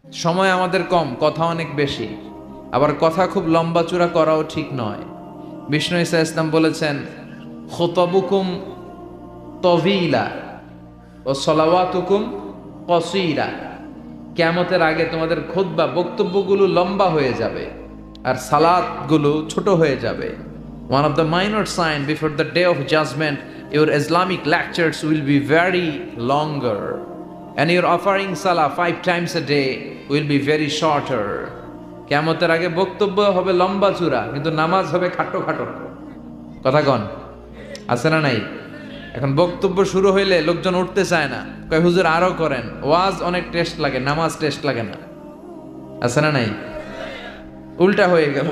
সময় আমাদের কম, কথা অনেক বেশি, আবার কথা খুব লম্বা চূড়া করাও ঠিক নয়। বিষ্ণু ঈসা ইসলাম বলেছেন, খুতবুকুম তভিলা ও সলাওয়াতুকুম কসীরা। কিয়ামতের আগে তোমাদের খুতবা বক্তব্যগুলো লম্বা হয়ে যাবে আর সালাতগুলো ছোট হয়ে যাবে। One of the minor sign before the day of judgment, your Islamic lectures will be very longer, and your offering salah 5 times a day will be very shorter. কিয়ামতের আগে বক্তব্য হবে লম্বা চূড়া, কিন্তু নামাজ হবে খাটো খাটো। কথা কন, আছে না নাই? এখন বক্তব্য শুরু হইলে লোকজন উঠতে চায় না, কয় হুজুর আরো করেন। ওয়াজ অনেক টেস্ট লাগে, নামাজ টেস্ট লাগে না। আছে না নাই? উল্টা হয়ে গেল।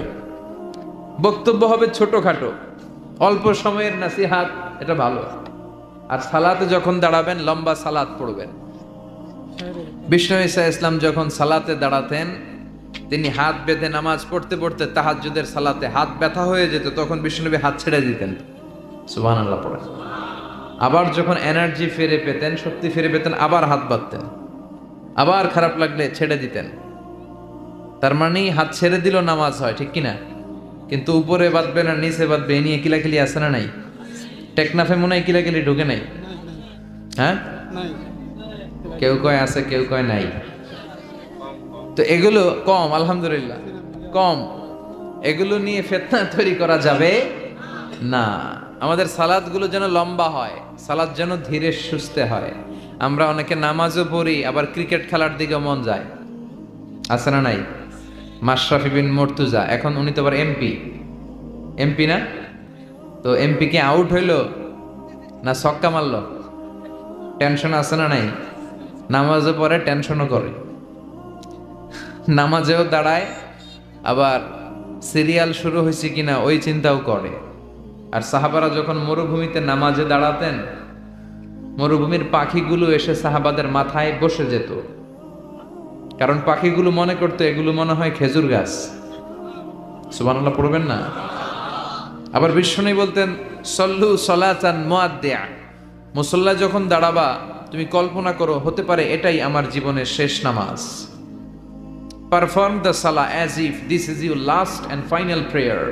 বক্তব্য হবে ছোটখাটো, অল্প সময়ের নাসিহাত, এটা ভালো। আর সালাতে যখন দাঁড়াবেন লম্বা সালাত পড়বেন। বিষ্ণু ঈসা ইসলাম যখন সালাতে দাঁড়াতেন, তিনি হাত বেঁধে নামাজ পড়তে পড়তে তাহাজ্জুদের সালাতে হাত ব্যথা হয়ে যেত, তখন বিষ্ণুনবী হাত ছেড়ে দিতেন। সুবহানাল্লাহ পড়ে। আবার যখন এনার্জি ফিরে পেতেন, শক্তি ফিরে পেতেন, আবার হাত বাঁধতেন, আবার খারাপ লাগলে ছেড়ে দিতেন। তার মানে হাত ছেড়ে দিল নামাজ হয়, ঠিক কিনা? কিন্তু উপরে বাঁধবে না নিচে বাঁধবে, এ নিয়ে কিলাকিলি আছে না নাই? টেকনাফে মনে হয় কিলাকিলি ঢুকে নাই? হ্যাঁ, কেউ কয় আছে, কেউ কয় নাই। তো এগুলো কম, আলহামদুলিল্লাহ কম। এগুলো নিয়ে ফিতনা তৈরি করা যাবে না। আমাদের সালাদগুলো যেন লম্বা হয়, সালাদ যেন ধীরে সুস্থে হয়। আমরা অনেকে নামাজও পড়ি, আবার ক্রিকেট খেলার দিকে মন যায়। আছে না নাই? মাশরাফি বিন মুর্তজা, এখন উনি তো আবার এমপি না? তো এমপি কি আউট হইলো না ছক্কা মারলো? টেনশন আছে না নাই? নামাজও পড়ে, টেনশনও করে, নামাজেও দাঁড়ায়, আবার সিরিয়াল শুরু হয়েছে কিনা ওই চিন্তাও করে। আর সাহাবারা যখন মরুভূমিতে নামাজে দাঁড়াতেন, মরুভূমির পাখিগুলো এসে সাহাবাদের মাথায় বসে যেত, কারণ পাখিগুলো মনে করতো এগুলো মনে হয় খেজুর গাছ। সুবহানাল্লাহ পড়বেন না? আবার বিষ্ণু বলতেন, সল্লু সলাতান মুআদ্দিয়া, মুসল্লা যখন দাঁড়াবা তুমি কল্পনা করো হতে পারে এটাই আমার জীবনের শেষ নামাজ। পারফর্ম দ্য সালা as if this is your last and final prayer.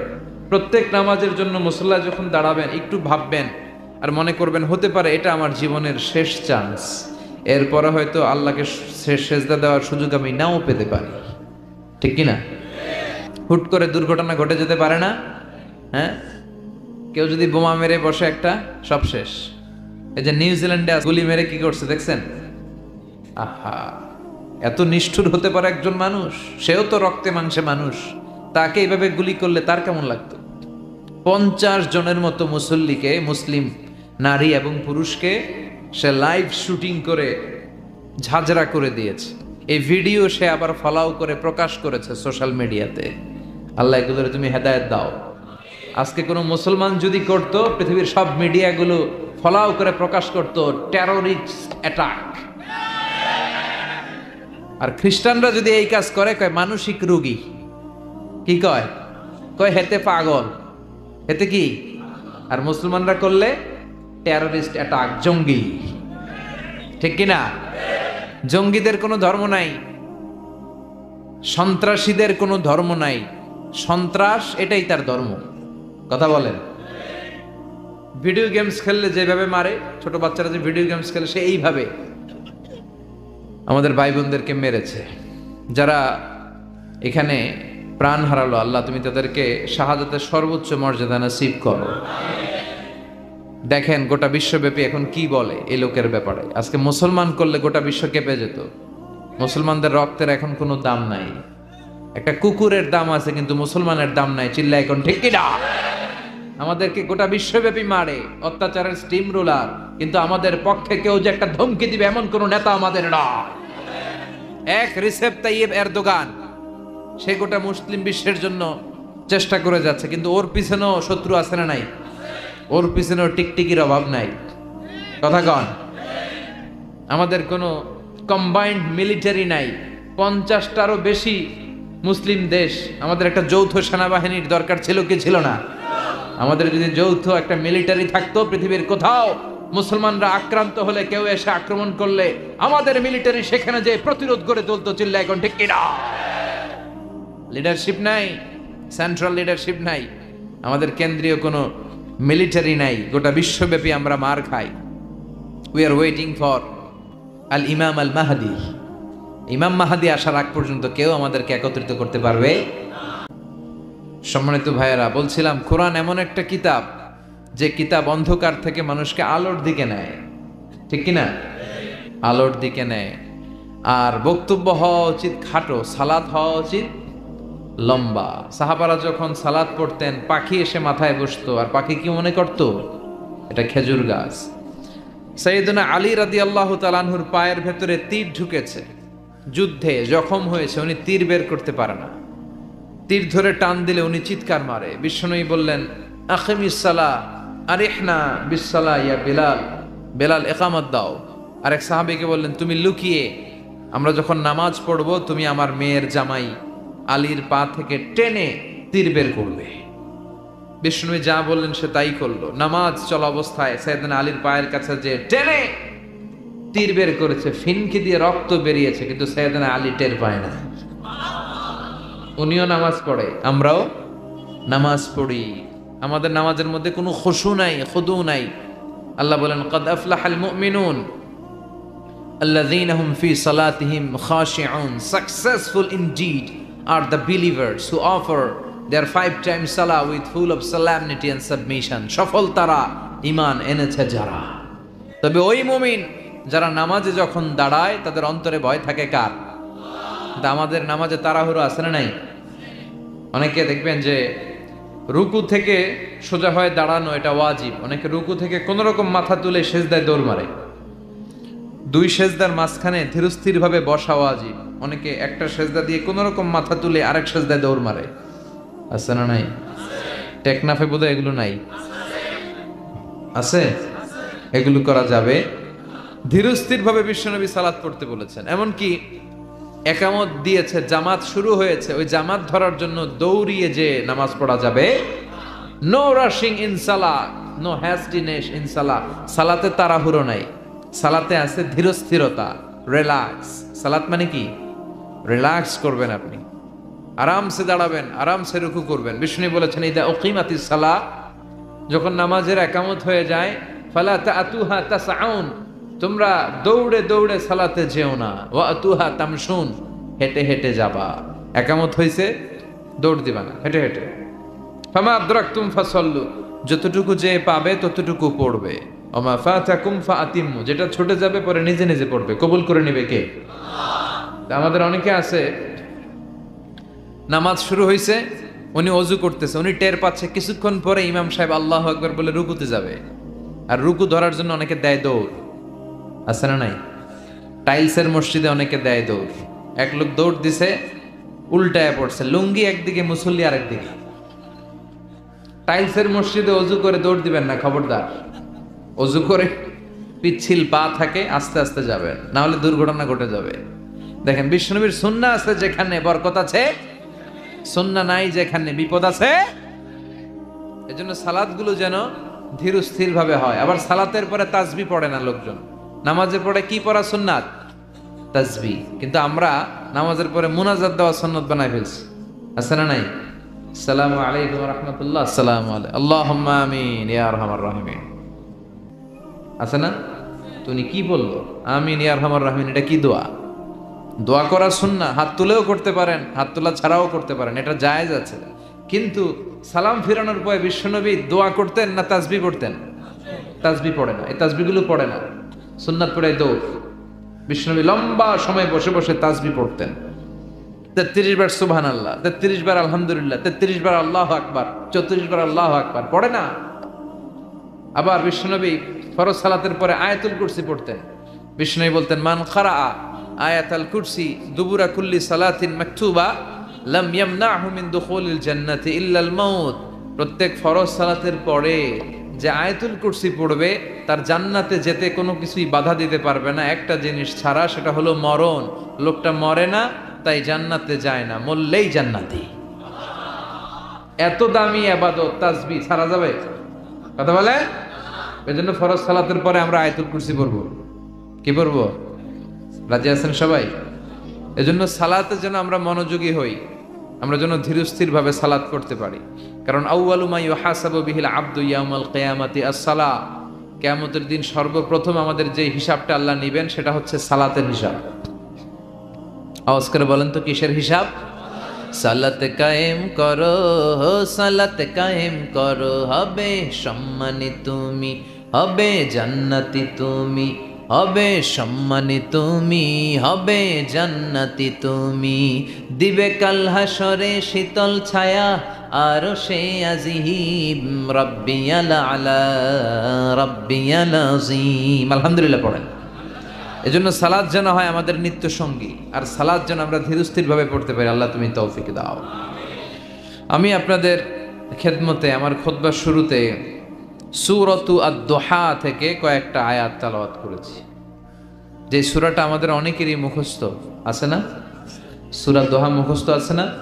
প্রত্যেক নামাজের জন্য মুসল্লা যখন দাঁড়াবেন একটু ভাববেন আর মনে করবেন হতে পারে এটা আমার জীবনের শেষ চান্স। এরপরে হয়তো আল্লাহকে সেজদা দেওয়ার সুযোগ আমি নাও পেতে পারি, ঠিক কিনা? হুট করে দুর্ঘটনা ঘটে যেতে পারে না? হ্যাঁ, কেউ যদি বোমা মেরে বসে একটা, সব শেষ। এই যে নিউজিল্যান্ডে গুলি মেরে কি করছে দেখছেন? আহা, এত নিষ্ঠুর হতে পারে একজন মানুষ, সেও তো রক্তে মাংসে মানুষ, তাকে এইভাবে গুলি করলে তার কেমন লাগতো? 50 জনের মতো মুসল্লিকে, মুসলিম নারী এবং পুরুষকে সে লাইভ শুটিং করে ঝাঁঝরা করে দিয়েছে। এই ভিডিও সে আবার ফলাও করে প্রকাশ করেছে সোশ্যাল মিডিয়াতে। আল্লাহ এগুলোর তুমি হেদায়েত দাও। আজকে কোনো মুসলমান যদি করত, পৃথিবীর সব মিডিয়াগুলো ফলাও করে প্রকাশ করত টেররিস্ট অ্যাটাক। আর খ্রিস্টানরা যদি এই কাজ করে, কয় মানসিক রোগী। কি কয়? কয় হেতে পাগল, হেতে কি? আর মুসলমানরা করলে টেররিস্ট অ্যাটাক, জঙ্গি, ঠিক কিনা? জঙ্গিদের কোনো ধর্ম নাই, সন্ত্রাসীদের কোনো ধর্ম নাই, সন্ত্রাস এটাই তার ধর্ম। কথা বলেন? ভিডিও গেমস খেললে যেভাবে মারে, ছোট বাচ্চারা যে ভিডিও গেমস খেলে সে এইভাবে আমাদের ভাই বোনদেরকে মেরেছে। যারা এখানে প্রাণ হারালো, আল্লাহ তুমি তাদেরকে শাহাদাতের সর্বোচ্চ মর্যাদা নসিব করো। দেখেন গোটা বিশ্বব্যাপী এখন কি বলে এই লোকের ব্যাপারে। আজকে মুসলমান করলে গোটা বিশ্ব কেঁপে যেত। মুসলমানদের রক্তের এখন কোনো দাম নাই। একটা কুকুরের দাম আছে কিন্তু মুসলমানের দাম নাই। চিল্লা এখন ঠিক কিনা? আমাদেরকে গোটা বিশ্বব্যাপী মারে, অত্যাচারের স্টিম রোলার, কিন্তু আমাদের পক্ষে কেউ যে একটা ধমকি দিবে এমন কোন নেতা আমাদের নয়। এক রিসেপ তাইয়েব এরদোগান, সে গোটা মুসলিম বিশ্বের জন্য চেষ্টা করে যাচ্ছে, কিন্তু ওর পিছনেও শত্রু আছে না নাই? ওর পিছনেও টিকটিকির অভাব নাই। কথা কন? আমাদের কোনো কম্বাইন্ড মিলিটারি নাই। 50টারও বেশি মুসলিম দেশ, আমাদের একটা যৌথ সেনাবাহিনীর দরকার ছিল কি ছিল না? আমাদের যদি যৌথ একটা মিলিটারি থাকতো, পৃথিবীর কোথাও মুসলমানরা আক্রান্ত হলে, কেউ এসে আক্রমণ করলে আমাদের মিলিটারি সেখানে যে প্রতিরোধ করে তুলতো, চিল্লা এখন ঠিক কিনা? লিডারশিপ নাই, সেন্ট্রাল লিডারশিপ নাই, আমাদের কেন্দ্রীয় কোনো মিলিটারি নাই, গোটা বিশ্বব্যাপী আমরা মার খাই। উই আর ওয়েটিং ফর আল ইমাম আল মাহাদি। ইমাম মাহাদি আসার আগ পর্যন্ত কেউ আমাদেরকে একত্রিত করতে পারবে। সম্মানিত ভাইয়েরা, বলছিলাম কোরআন এমন একটা কিতাব যে কিতাব অন্ধকার থেকে মানুষকে আলোর দিকে নেয়, ঠিক কিনা? আলোর দিকে নেয়। আর বক্তব্য হওয়া উচিত খাটো, সালাত হওয়া উচিত লম্বা। সাহাবারা যখন সালাত পড়তেন, পাখি এসে মাথায় বসতো, আর পাখি কি মনে করত? এটা খেজুর গাছ। সাইয়েদনা আলী রাদিয়াল্লাহু তাআলা আনহুর পায়ের ভেতরে তীর ঢুকেছে, যুদ্ধে জখম হয়েছে, উনি তীর বের করতে পারে না। তীর ধরে টান দিলে উনি চিৎকার মারে। বিশ্বনবী বললেন, আকিমিস সালাহ আরিহনা বিসসালাহ ইয়া বেলাল, বেলাল ইকামত দাও। আরেক সাহাবীকে বললেন, তুমি লুকিয়ে আমরা যখন নামাজ পড়ব, তুমি আমার মেয়ের জামাই আলীর পা থেকে টেনে তীর বের করবে। বিষ্ণু যা বললেন সে তাই করলো। নামাজ চলা অবস্থায় সাইয়েদনা আলীর পায়ের কাছে যে টেনে তীর বের করেছে, ফিনকি দিয়ে রক্ত বেরিয়েছে, কিন্তু সাইয়েদনা আলী টের পায় না। উনিও নামাজ পড়ে, আমরাও নামাজ পড়ি, আমাদের নামাজের মধ্যে কোনো খুশু নাই, খুদু নাই। আল্লাহ বলেন, ক্বাদ আফলাহাল মুমিনুন আল্লাযীনা হুম ফি সালাতিহিম খাশিউন। Successful indeed are the believers who offer their 5 times salah with full of solemnity and submission. সফল তারা, ঈমান এনেছে যারা। তবে ওই মুমিন যারা নামাজে যখন দাঁড়ায় তাদের অন্তরে ভয় থাকে কার? কিন্তু আমাদের নামাজে তাড়াহুড়ো আছে না নাই? অনেকে দেখবেন যে রুকু থেকে সোজা হয়ে দাঁড়ানো এটা ওয়াজিব, অনেকে রুকু থেকে কোন রকম মাথা তুলে সেজদায় দৌড় মারে। দুই সেজদার মাঝখানে ধীরস্থির ভাবে বসা ওয়াজিব, অনেকে একটা সেজদা দিয়ে কোন রকম মাথা তুলে আরেক সেজদায় দৌড় মারে। আছে না নাই? টেকনাফে বোধহয় এগুলো নাই, আছে? এগুলো করা যাবে। ধীরস্থির ভাবে বিশ্বনবী সালাত পড়তে বলেছেন। এমনকি একামত দিয়েছে, জামাত শুরু হয়েছে, ওই জামাত ধরার জন্য দৌড়িয়ে যে নামাজ পড়া যাবে। নো রাশিং ইন সালাহ, নো হ্যাস্টিনেস ইন সালাহ। সালাতে তাড়াহুড়ো নাই, সালাতে আছে ধীরস্থিরতা, রিল্যাক্স। সালাত মানে কি? রিল্যাক্স করবেন আপনি, আরামসে দাঁড়াবেন, আরামসে রুকু করবেন। বিষ্ণু বলেছেন, ইদা উকিমাতিস সালাহ, যখন নামাজের একামত হয়ে যায়, ফালা তাআতুহা তাসআউন, তোমরা দৌড়ে দৌড়ে সালাতে যেও না। ওয়া আতুহা তামশুন, হেঁটে হেঁটে যাবা। একামত হয়েছে, দৌড় দিবা না, হেঁটে হেঁটে। ফামা আদরাকতুম ফাসাল্লু, যতটুকু যে পাবে ততটুকু পড়বে। ওমা ফাতাকুম ফাআতিমু, যেটা ছুটে যাবে পরে নিজে নিজে পড়বে। কবুল করে নেবে কে? আমাদের অনেকে আছে, নামাজ শুরু হয়েছে, উনি অজু করতেছে, উনি টের পাচ্ছে কিছুক্ষণ পরে ইমাম সাহেব আল্লাহু আকবার বলে রুকুতে যাবে, আর রুকু ধরার জন্য অনেকে দেয় দৌড়। আছে না নাই? টাইলসের মসজিদে অনেকে দেয় দৌড়। এক লোক দৌড় দিছে, উল্টায় পড়ছে, লুঙ্গি একদিকে, মুসল্লি আরেকদিকে। টাইলসের মসজিদে অজু করে দৌড় দিবেন না, খবরদার। অজু করে পিচ্ছিল পা থাকে, আস্তে আস্তে যাবেন, না হলে দুর্ঘটনা ঘটে যাবে। দেখেন, বিশ্বনবীর সুন্নাহ আছে যেখানে বরকত আছে, সুন্নাহ নাই যেখানে বিপদ আছে। এজন্য সালাতগুলো যেন ধীর স্থির ভাবে হয়। আবার সালাতের পরে তাসবিহ পড়ে না লোকজন, নামাজের পরে কি পড়া সুন্নাত? তাসবিহ। কিন্তু আমরা নামাজের পরে মুনাজাত দেওয়া সুন্নাত বানাই ফেলছি। আছে না নাই? আসসালামু আলাইকুম ওয়া রাহমাতুল্লাহ, আসসালামু আলাইকুম, আল্লাহুম্মা আমিন ইয়া আরহামার রাহিমিন। আছে না? তুমি কি বললো? আমিন ইয়া আরহামার রাহিমিন, এটা কি দোয়া? দোয়া করা সুন্নাহ, হাত তুলেও করতে পারেন, হাত তোলা ছাড়াও করতে পারেন, এটা জায়েজ আছে। কিন্তু সালাম ফিরানোর পরে বিশ্বনবী দোয়া করতেন না তাসবিহ পড়তেন? তাসবিহ পড়ে না, এই তাসবিহগুলো পড়ে না, সুন্নাত পড়ে দৌড়। বিশ্বনবী লম্বা সময় বসে বসে তাসবিহ পড়তেন। 33 বার সুবহানাল্লাহ, 33 বার আলহামদুলিল্লাহ, 33 বার আল্লাহু আকবার, 34 বার আল্লাহু আকবার, পড়ে না। আবার বিশ্বনবী ফরজ সালাতের পরে আয়াতুল কুরসি পড়তেন। বিশ্বনবী বলতেন, মান ক্বারাআ আয়াতুল কুরসি দুবুরা কুল্লি সালাতিন মাকতুবা লাম ইয়ামনাহু মিন দুখুলিল জান্নাতি ইল্লাল মাউত। প্রত্যেক ফরজ সালাতের পরে যে আয়াতুল কুরসি পড়বে তার জান্নাতে যেতে কোনো কিছুই বাধা দিতে পারবে না, একটা জিনিস ছাড়া, সেটা হলো মরণ। লোকটা মরে না, তাই জান্নাতে যায় না, মরলেই জান্নাতি। এত দামি ইবাদত তাসবিহ ছাড়া যাবে? কথা বলে? এজন্য ফরজ সালাতের পরে আমরা আয়াতুল কুরসি পড়বো। কি পড়বো? রাজি আছেন সবাই? এজন্য সালাতের জন্য আমরা মনোযোগী হই, আমরা যেন ধীরস্থির ভাবে সালাত করতে পারি। কারণ আউয়ালু মা ইউহাসাবু বিহিল আবদু ইয়াউমাল কিয়ামাতি আস-সালাহ, কিয়ামতের দিন সর্বপ্রথম আমাদের যে হিসাবটা আল্লাহ নেবেন সেটা হচ্ছে সালাতের হিসাব। আওয়াজ করে বলেন তো কিসের হিসাব? সালাত কায়েম করো, সালাত কায়েম করো, হবে সম্মানী তুমি, হবে জান্নাতি তুমি, হবে সম্মানী তুমি, হবে জান্নাতি তুমি। দিবে কাল হাসরে শীতল ছায়া আর সে আজিম, রাব্বিয়াল আলা রাব্বিয়াল আযীম। আলহামদুলিল্লাহ পড়েন। এজন্য সালাত যেন হয় আমাদের নিত্য সঙ্গী, আর সালাত যেন আমরা ধীরস্থির ভাবে পড়তে পারি। আল্লাহ তুমি তৌফিক দাও। আমি আপনাদের খেদমতে আমার খুতবার শুরুতে সূরাতু আদ-দুহা থেকে কয়েকটা আয়াত তেলাওয়াত করেছি, যে সূরাটা আমাদের অনেকেরই মুখস্থ আছে না? সূরা দোহা মুখস্থ আছে না?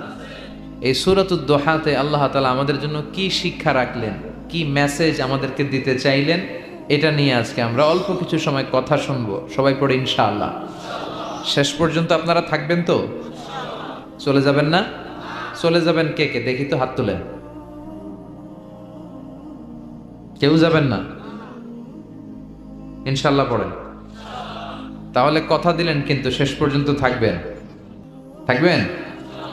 এই সূরাতুদ দুহাতে আল্লাহ তাআলা আমাদের জন্য কি শিক্ষা রাখলেন, কি মেসেজ আমাদেরকে দিতে চাইলেন, এটা নিয়ে আজকে আমরা অল্প কিছু সময় কথা শুনবো। সবাই পড়ে ইনশাআল্লাহ। শেষ পর্যন্ত আপনারা থাকবেন তো? চলে যাবেন না? চলে যাবেন কে কে দেখি তো, হাত তোলেন। কেউ যাবেন না? ইনশাআল্লাহ পড়েন। তাহলে কথা দিলেন কিন্তু শেষ পর্যন্ত থাকবেন। থাকবেন?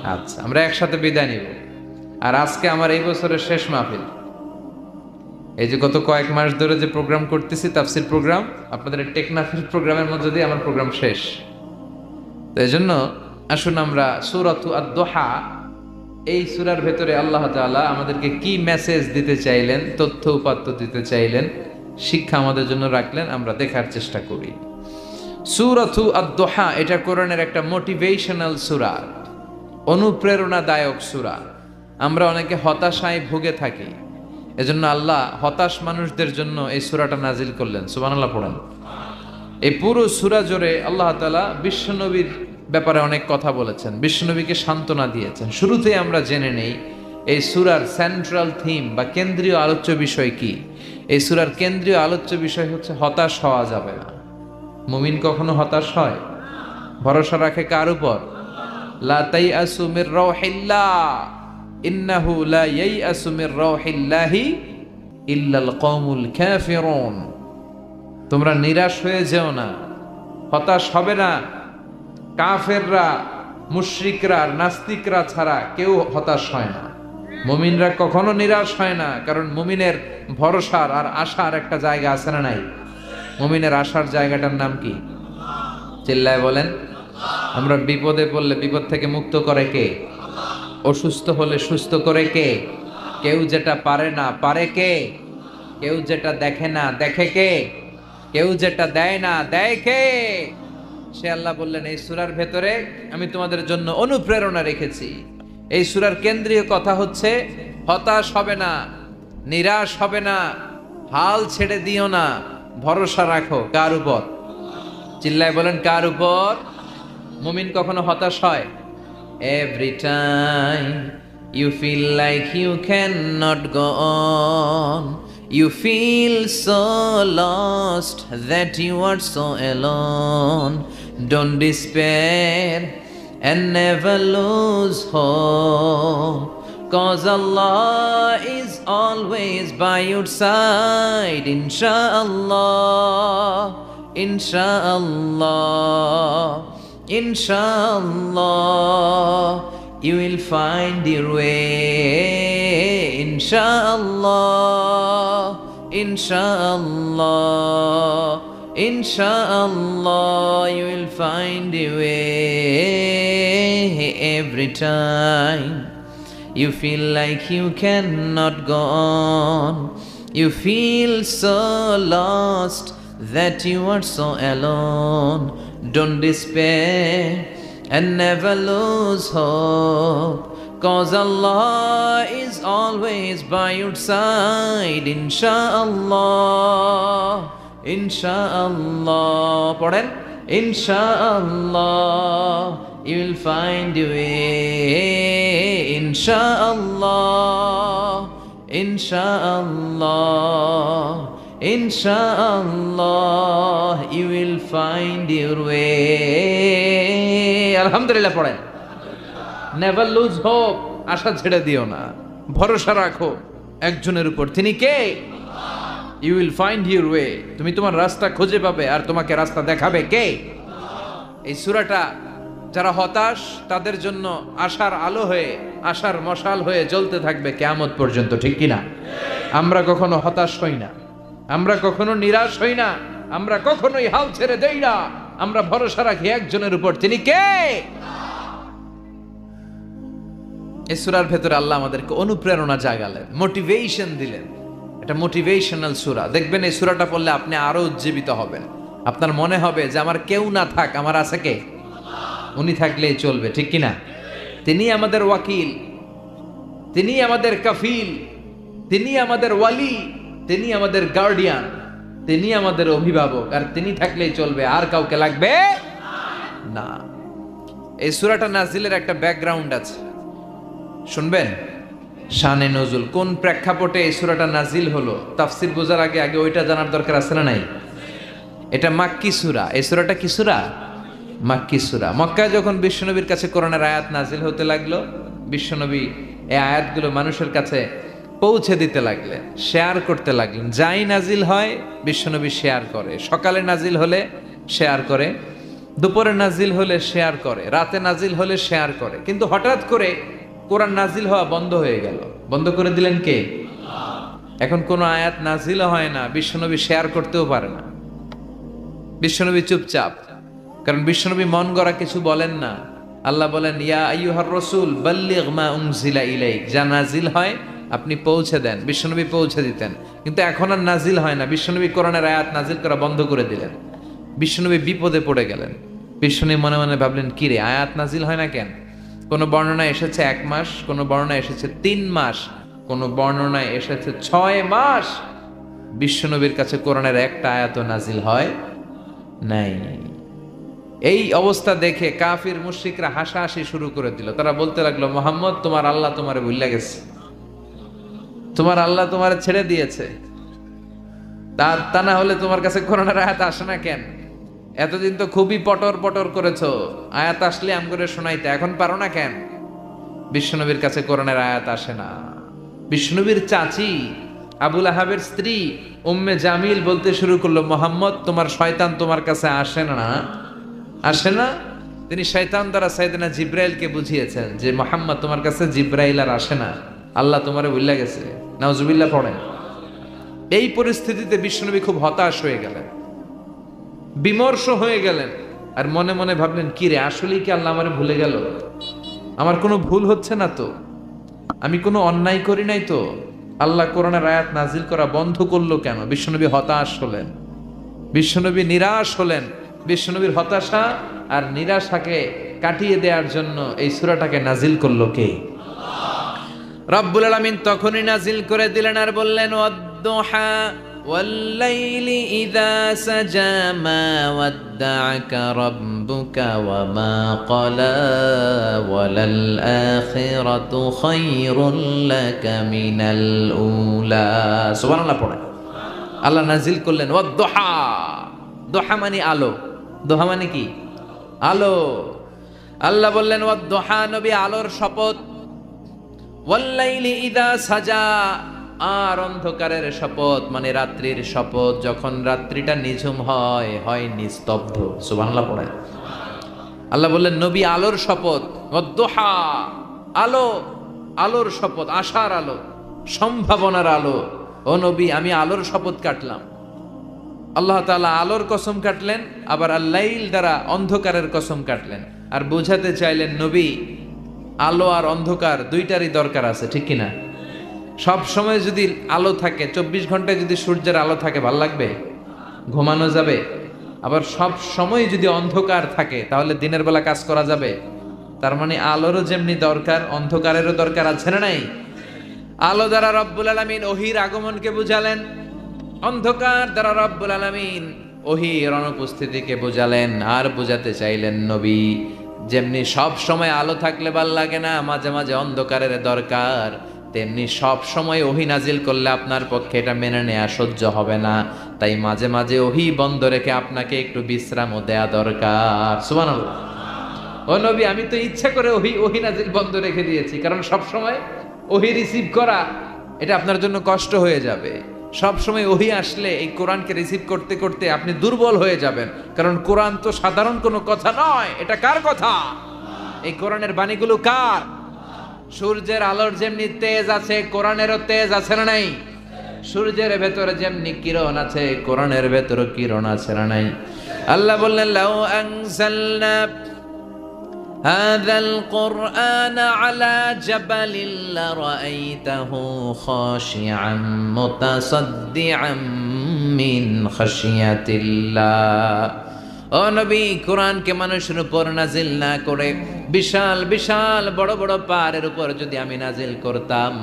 আচ্ছা, আমরা একসাথে বিদায় নিব। আর আজকে আমার এই বছরের শেষ মাহফিল। এই যে গত কয়েক মাস ধরে যে প্রোগ্রাম করতেছি, তাফসির প্রোগ্রাম, আপনাদের টেকনাফির প্রোগ্রামের মধ্যে দিয়ে আমার প্রোগ্রাম শেষ। তো এই জন্য আসুন আমরা সূরাতু আদ-দুহা, এই সূরার ভেতরে আল্লাহ তাআলা আমাদেরকে কি মেসেজ দিতে চাইলেন, তথ্য উপাত্ত দিতে চাইলেন, শিক্ষা আমাদের জন্য রাখলেন, আমরা দেখার চেষ্টা করি। সূরাতু আদ-দুহা এটা কোরআনের একটা মোটিভেশনাল সূরা, অনুপ্রেরণাদায়ক সূরা। আমরা অনেকে হতাশায় ভুগে থাকি, এজন্য আল্লাহ হতাশ মানুষদের জন্য এই সূরাটা নাজিল করলেন। সুবহানাল্লাহ পড়েন। এই পুরো সূরা জুড়ে আল্লাহ তাআলা বিশ্বনবীর ব্যাপারে অনেক কথা বলেছেন, বিশ্বনবীকে সান্ত্বনা দিয়েছেন। শুরুতেই আমরা জেনে নেই এই সূরার সেন্ট্রাল থিম বা কেন্দ্রীয় আলোচ্য বিষয় কি। এই সূরার কেন্দ্রীয় আলোচ্য বিষয় হচ্ছে হতাশ হওয়া যাবে না। মুমিন কখনো হতাশ হয়? ভরসা রাখে কার উপর? লা তাইআসু মির রাউহিল্লাহ, ইন্নাহু লা ইয়াইআসু মির রাউহিল্লাহি ইল্লাল কওমুল কাফিরুন। তোমরা নিরাশ হয়ে যেও না, হতাশ হবে না। কাফেররা, মুশরিকরা, নাস্তিকরা ছাড়া কেউ হতাশ হয় না। মুমিনরা কখনো নিরাশ হয় না, কারণ মুমিনের ভরসার আর আশার একটা জায়গা আছে না নাই? মুমিনের আশার জায়গাটার নাম কি? চিল্লায় বলেন। আমরা বিপদে পড়লে বিপদ থেকে মুক্ত করে কে? অসুস্থ হলে সুস্থ করে কে? কেউ যেটা পারে না পারে কে? কেউ যেটা দেখে না দেখে কে? কেউ যেটা দেয় না দেয় কে? সে আল্লাহ বললেন এই সূরার ভেতরে আমি তোমাদের জন্য অনুপ্রেরণা রেখেছি। এই সূরার কেন্দ্রীয় কথা হচ্ছে হতাশ হবে না, নিরাশ হবে না, হাল ছেড়ে দিও না, ভরসা রাখো। কার উপর? চিল্লায় বলেন কার উপর? মুমিন কখনো হতাশ হয়? Every time you feel like you cannot go on, you feel so lost that you are so alone, don't despair and never lose hope, 'cause Allah is always by your side, inshallah, inshallah, inshallah, you will find your way, inshallah, inshallah, inshallah, you will find your way. Every time you feel like you cannot go on, you feel so lost that you are so alone, don't despair and never lose hope, 'cause Allah is always by your side, inshallah, inshallah. পড়েন inshallah, you will find your way, inshallah, inshallah, ইনশাআল্লাহ you will find your way. আলহামদুলিল্লাহ পড়েন। Never lose hope, আশা ছেড়ে দিও না, ভরসা রাখো একজনের উপর। তিনি কে? You will find your way. তুমি তোমার রাস্তা খুঁজে পাবে, আর তোমাকে রাস্তা দেখাবে কে? এই সূরাটা যারা হতাশ তাদের জন্য আশার আলো হয়ে, আশার মশাল হয়ে জ্বলতে থাকবে কিয়ামত পর্যন্ত, ঠিক কিনা? আমরা কখনো হতাশ হই না, আমরা কখনো নিরাশ হই না, আমরা কখনোই হাল ছেড়ে দেই না, আমরা ভরসা রাখি একজনের উপর। তিনি কে? এই সূরার ভেতরে আল্লাহ আমাদেরকে অনুপ্রেরণা জাগালেন, মোটিভেশন দিলেন। এটা মোটিভেশনাল সূরা। দেখবেন এই সূরাটা পড়লে আপনি আরো উজ্জীবিত হবেন। আপনার মনে হবে যে আমার কেউ না থাক, আমার আছে কে? উনি থাকলেই চলবে, ঠিক কিনা? তিনি আমাদের ওয়াকিল, তিনি আমাদের কাফিল, তিনি আমাদের ওয়ালি, তিনি আমাদের গার্ডিয়ান, তিনি আমাদের অভিভাবক, আর তিনি থাকলেই চলবে, আর কাউকে লাগবে না। এই সূরাটা নাজিলের একটা ব্যাকগ্রাউন্ড আছে, শুনবেন। শানে নজুল, কোন প্রেক্ষাপটে এই সূরাটা নাজিল হলো, তাফসীর বোঝার আগে আগে ওইটা জানার দরকার আছে না নাই? এটা মাক্কি সূরা। এই সূরাটা কি সূরা? মাক্কি সূরা। মক্কায় যখন বিশ্বনবীর কাছে কোরআনের আয়াত নাজিল হতে লাগলো, বিশ্বনবী এই আয়াতগুলো মানুষের কাছে পৌঁছে দিতে লাগলেন, শেয়ার করতে লাগলেন। যাই নাজিল হয় বিশ্বনবী শেয়ার করে। সকালে নাজিল হলে শেয়ার করে, দুপুরে নাজিল হলে শেয়ার করে, রাতে নাজিল হলে শেয়ার করে। কিন্তু হঠাৎ করে কোরআন নাজিল হওয়া বন্ধ হয়ে গেল। বন্ধ করে দিলেন কে? এখন কোনো আয়াত নাজিল হয় না, বিশ্বনবী শেয়ার করতেও পারে না। বিশ্বনবী চুপচাপ, কারণ বিশ্বনবী মন গড়া কিছু বলেন না। আল্লাহ বলেন, ইয়া আইয়ুহার রাসূল বাল্লিগ মা উনজিলা ইলাইক, যা নাজিল হয় আপনি পৌঁছে দেন। বিশ্বনবী পৌঁছে দিতেন, কিন্তু এখন আর নাজিল হয় না। বিশ্বনবী কোরআনের আয়াত নাজিল করা বন্ধ করে দিলেন। বিশ্বনবী বিপদে পড়ে গেলেন। বিশ্বনবী মনে মনে ভাবলেন, কি রে, আয়াত নাজিল হয় না কেন? কোন বর্ণনায় এসেছে 1 মাস, কোন বর্ণনায় এসেছে 3 মাস, কোন বর্ণনায় এসেছে 6 মাস। বিশ্বনবীর কাছে কোরআনের একটা আয়াত নাজিল হয় নাই। এই অবস্থা দেখে কাফির মুশরিকরা হাসাহাসি শুরু করে দিল। তারা বলতে লাগলো, মুহাম্মদ, তোমার আল্লাহ তোমারে ভুলে গেছে, তোমার আল্লাহ তোমারে ছেড়ে দিয়েছে। তা না হলে তোমার কাছে কোরআনের আয়াত আসে না কেন? এতদিন তো খুবই পটর পটর করেছো, আয়াত আসলে আম করে শোনাইতে, এখন পারো না কেন? বিশ্বনবীর কাছে কোরআনের আয়াত আসে না। বিশ্বনবীর চাচি আবুল আহাবের স্ত্রী উম্মে জামিল বলতে শুরু করলো, মুহাম্মদ, তোমার শয়তান তোমার কাছে আসে না, আসে না। তিনি শয়তান দ্বারা সাইয়েদনা জিব্রাইলকে বুঝিয়েছেন যে মুহাম্মদ, তোমার কাছে জিব্রাইল আর আসে না, আল্লাহ তোমারে ভুলে গেছে। নাউজুবিল্লাহ পড়েন। এই পরিস্থিতিতে বিশ্বনবী খুব হতাশ হয়ে গেলেন, বিমর্ষ হয়ে গেলেন, আর মনে মনে ভাবলেন, কি রে, আসলেই কি আল্লাহ আমারে ভুলে গেল? আমার কোনো ভুল হচ্ছে না তো, আমি কোনো অন্যায় করি নাই তো, আল্লাহ কোরআনের আয়াত নাজিল করা বন্ধ করলো কেন? বিশ্বনবী হতাশ হলেন, বিশ্বনবী নিরাশ হলেন। বিশ্বনবীর হতাশা আর নিরাশাকে কাটিয়ে দেওয়ার জন্য এই সূরাটাকে নাজিল করলো কে? রব্বুল আলামিন তখনই নাজিল করে দিলেন আর বললেন, ওয়াদ-দুহা ওয়াল-লাইলি ইযা সাজা মা ওয়াদ্দা'আকা রাব্বুকা ওয়া মা ক্বালা ওয়ালাল আখিরাতু খায়রুল লাকা মিনাল উলা। সুবহানাল্লাহ পড়ে। আল্লাহ নাজিল করলেন ওয়াদ-দুহা। দুহা মানে আলো, দুহা মানে কি? আলো। আল্লাহ বললেন ওয়াদ-দুহা, নবী আলোর শপথ। ওয়াল-লাইলি ইযা সাজা, আর অন্ধকারের শপথ মানে রাত্রির শপথ, যখন রাত্রিটা নিঝুম হয়, হয় নিস্তব্ধ। সুবহানাল্লাহ পড়ে। আল্লাহ বললেন, নবী আলোর শপথ। ওয়াদ-দুহা, আলো, আলোর শপথ, আশার আলো, সম্ভাবনার আলো। ও নবী, আমি আলোর শপথ কাটলাম। আল্লাহ তাআলা আলোর কসম কাটলেন, আবার আল-লাইল দ্বারা অন্ধকারের কসম কাটলেন, আর বোঝাতে চাইলেন, নবী, আলো আর অন্ধকার দুইটারই দরকার আছে, ঠিক কিনা? সব সময় যদি আলো থাকে, 24 ঘন্টায় যদি সূর্যের আলো থাকে, ভাল লাগবে? ঘুমানো যাবে? আবার সব সময় যদি অন্ধকার থাকে, তাহলে দিনের বেলা কাজ করা যাবে? তার মানে আলোরও যেমনি দরকার, অন্ধকারেরও দরকার আছে না নাই? আলো দ্বারা রব্বুল আলামিন ওহীর আগমনকে বুঝালেন, অন্ধকার দ্বারা রব্বুল আলামিন ওহীর অনুপস্থিতিকে বুঝালেন। আর বুঝাতে চাইলেন, নবী, যেমনি সব সময় আলো থাকলে ভাল লাগে না, মাঝে মাঝে অন্ধকারের দরকার, তেমনি সব সময় ওহী নাজিল করলে আপনার পক্ষে এটা মেনে নেওয়া সহ্য হবে না। তাই মাঝে মাঝে ওহী বন্ধ রেখে আপনাকে একটু বিশ্রামও দেয়া দরকার। সুবহানাল্লাহ। ও নবী, আমি তো ইচ্ছা করে ওহী নাজিল বন্ধ রেখে দিয়েছি, কারণ সব সময় ওহী রিসিভ করা এটা আপনার জন্য কষ্ট হয়ে যাবে। সব সময় ওহী আসলে এই কোরআনকে রিসিভ করতে করতে আপনি দুর্বল হয়ে যাবেন, কারণ কোরআন তো সাধারণ কোনো কথা নয়। এটা কার কথা? এই কোরআনের বাণীগুলো কার? সূর্যের আলোর যেমনি তেজ আছে, কোরআনেরও তেজ আছে না নাই? সূর্যের ভেতরে যেমনি কিরণ আছে, কোরআনের ভেতরে কিরণ আছে না নাই? আল্লাহ বললেন, লাউ আনজালনা হাযাল কুরআন আলা জাবালিন লারাআইতাহু খাশিআন মুতাসাদ্দিআন মিন খাশিয়াতিল্লাহ। ও নবী, কোরআনকে মানুষের উপর নাজিল না করে বিশাল বিশাল বড় বড় পাহাড়ের উপর যদি আমি নাজিল করতাম,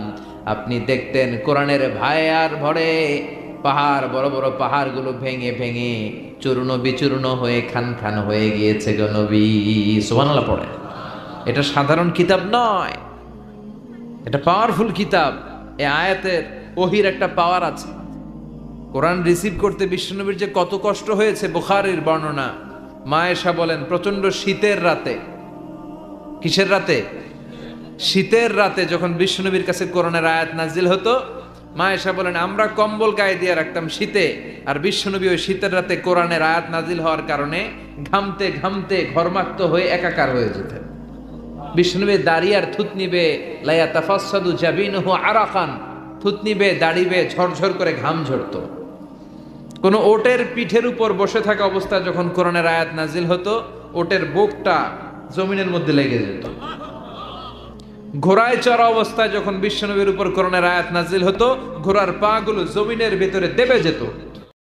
আপনি দেখতেন কোরআনের ভায়ার ভরে পাহাড়, বড় বড় পাহাড়গুলো ভেঙে ভেঙে চূর্ণ বিচূর্ণ হয়ে খান খান হয়ে গিয়েছে গো নবী। সুবহানাল্লাহ পড়ে। এটা সাধারণ কিতাব নয়, এটা পাওয়ারফুল কিতাব। এই আয়াতের ওহির একটা পাওয়ার আছে। কোরআন রিসিভ করতে বিশ্বনবীর যে কত কষ্ট হয়েছে, বুখারীর বর্ণনা। মা আয়েশা বলেন, প্রচন্ড শীতের রাতে, কিসের রাতে? শীতের রাতে যখন বিশ্বনবীর কাছে কোরআনের আয়াত নাজিল হতো, মা আয়েশা বলেন আমরা কম্বল গায়ে দিয়ে রাখতাম শীতে, আর বিশ্বনবী ওই শীতের রাতে কোরআনের আয়াত নাজিল হওয়ার কারণে ঘামতে ঘামতে ঘর্মাক্ত হয়ে একাকার হয়ে যেতেন। বিশ্বনবী দাড়ি আর থুতনি বেয়ে লাইয়া তাফাসসাদু জাবিনুহু আরাকান, থুতনি বেয়ে দাড়ি বেয়ে ঝরঝর করে ঘাম ঝরতো। কোন ওটের পিঠের উপর বসে থাকা অবস্থায় যখন কোরআনের আয়াত নাজিল হতো, ওটের বুকটা জমিনের মধ্যে লেগে যেত। ঘোড়ায় চড়া অবস্থায় যখন বিশ্বনবীর উপর কোরআনের আয়াত নাজিল হতো, ঘোড়ার পা গুলো জমিনের ভিতরে দেবে যেত।